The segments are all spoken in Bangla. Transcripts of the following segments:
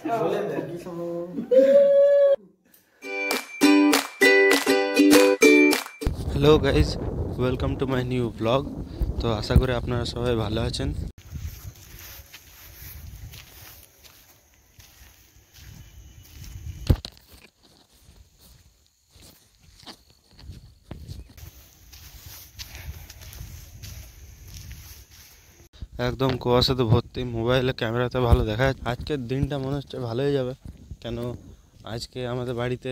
Hello guys, welcome to my new blog. তো আশা করি আপনারা সবাই ভালো আছেন। একদম কুয়াশাতে ভর্তি, মোবাইলে ক্যামেরাতে ভালো দেখা যাচ্ছে। আজকের দিনটা মনে হচ্ছে ভালোই যাবে, কেন আজকে আমাদের বাড়িতে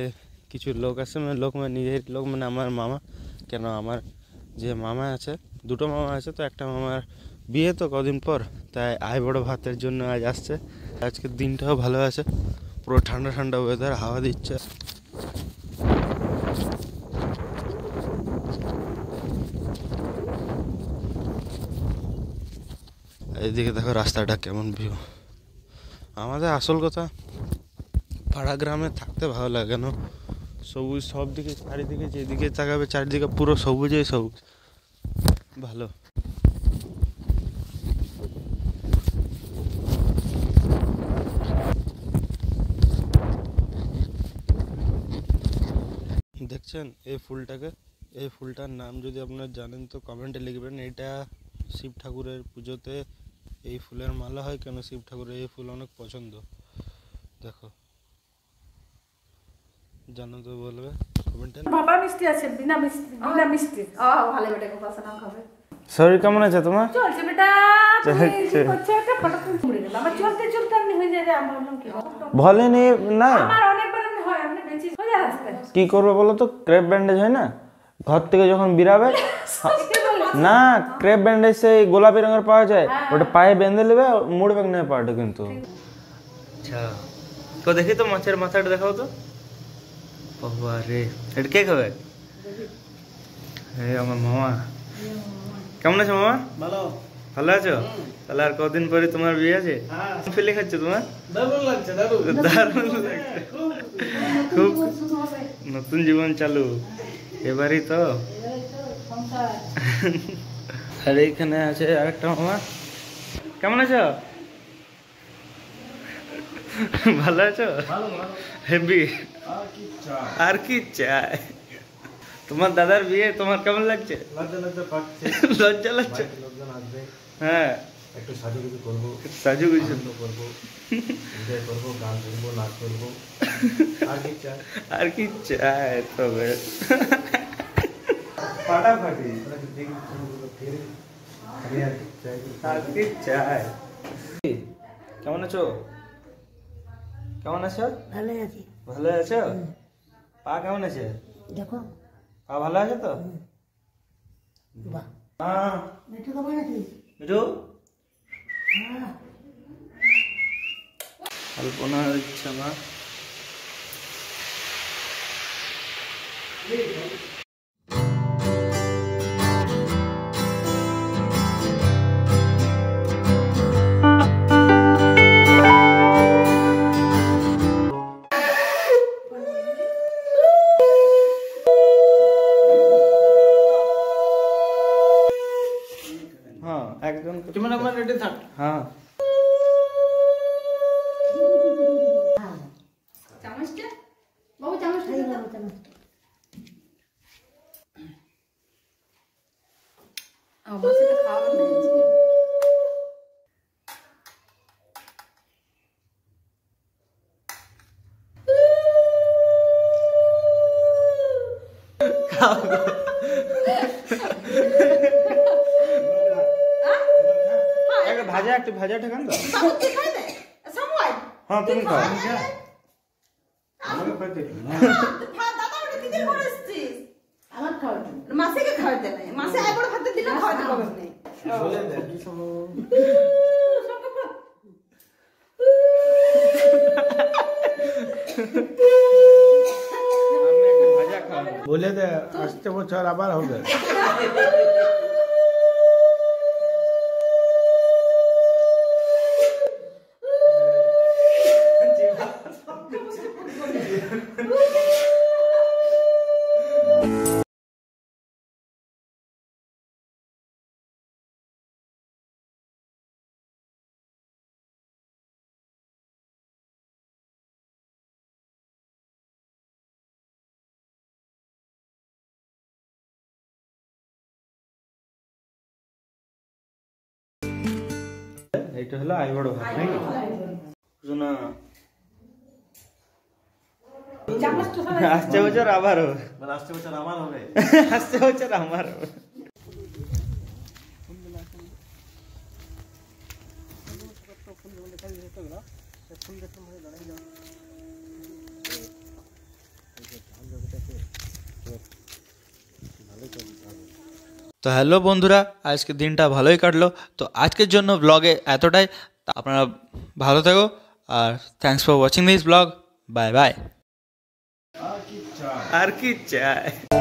কিছু লোক আসে, মানে নিজের লোক, মানে আমার মামা। কেন আমার যে মামা আছে, দুটো মামা আছে, তো একটা মামার বিয়ে তো কদিন পর, তাই আই বড় ভাতের জন্য আজ আসছে। আজকের দিনটাও ভালো আছে, পুরো ঠান্ডা ঠান্ডা ওয়েদার, হাওয়া দিচ্ছে। এইদিকে দেখো রাস্তাটা কেমন ভিউ। আমাদের আসল কথা, পাড়া গ্রামে থাকতে ভালো লাগে, কেন সবুজ সব দিকে, চারিদিকে যেদিকে তাকাবে চারিদিকে পুরো সবুজেই সবুজ, ভালো। দেখছেন এই ফুলটাকে, এই ফুলটার নাম যদি আপনারা জানেন তো কমেন্টে লিখবেন। এটা শিব ঠাকুরের পুজোতে এই ফুলের মালা হয়, কেন শিব ঠাকুরের এই ফুল অনেক পছন্দ। দেখো, জানো তো বলবে কমেন্টে। বাবা মিষ্টি আছে, বিনা মিষ্টি। ভালো বেটা উপাসনা খাবে। শরীর কেমন আছে তোমার? চলছে বেটা, হচ্ছে একটা ফটো তুলে গেল। আমার চলতে চলতে আমি হয়ে যায়, আমি বললাম কি ভলেনি না, আমার অনেকবার আমি হয়, আমি বেঁচে হয়ে আসতে কি করবে বলো তো? ক্রেপ ব্যান্ডেজ হয় না, ঘর থেকে যখন বেরাবে না, ক্রেপ ব্যান্ডেজ সেই গোলাপি রঙের পাওয়া যায়, ওটা পায়ে বেঁধে নেবে, মুড়বে না পাটা কিন্তু। আচ্ছা তো দেখি তো মাছের মাথাটা দেখাও তো। বাবা রে, এটা কে খাবে? এই আমার মামা। কেমন আছো মামা? ভালো। ভালো আছো? তাহলে আর কদিন পরে তোমার বিয়ে আছে? ফিলিং হচ্ছে তোমার? দারুণ লাগছে, দারুণ লাগছে, খুব নতুন জীবন চালু এবারই তো। আর এইখানে আছে আরেকটা মামা। কেমন আছো? ভালো আছো? হেভি। আর কি চাই? তোমার দাদার বিয়ে তোমার কেমন লাগছে? লজ্জা লাগছে? হ্যাঁ, একটু সাজুগুজু করবো, করবো, এনজয় করবো, গান শুনবো, নাচ করবো, আর কি চাই তবে। ফাটাফাটি, আর কি চাই। কেমন আছো? কেমন আছো? ভালো আছি। ভালো আছো? পা কেমন আছে? দেখো পা ভালো আছে তো? বাহ, হ্যাঁ। মিঠু কেমন আছিস? মিঠু কল্পনা ইচ্ছা মা। হ্যাঁ একদম, তুমি একবার রেডি থাক। হ্যাঁ। চামচটা বাবু, চামচটা এই বাবু চামচটা। আমার সাথে খাওয়াবে না আজকে। ভাজা একটু ভাজা ঠেকান তো। বাবু তুই খাই দে সময়। হ্যাঁ তুমি খাও। দাদা ওটা দিতে করেছিস আমার খাওয়াটা মাসিকে খাওয়াতে নাই, মাসি আই বড় ভাতে দিলে খাওয়াতে পারবে না। বলে দে কি বলে দে, আসতে বছর আবার হবে। এইটা হলো আই বড় ভাই নাকি শোনা আসছে বছর আবার হবে আসছে বছর আমার হবে আসছে বছর আমার হবে তো হ্যালো বন্ধুরা, আজকে দিনটা ভালোই কাটলো। তো আজকের জন্য ব্লগে এতটাই। তা আপনারা ভালো থেকো আর thanks for watching this blog. Bye bye. আর কি চাই।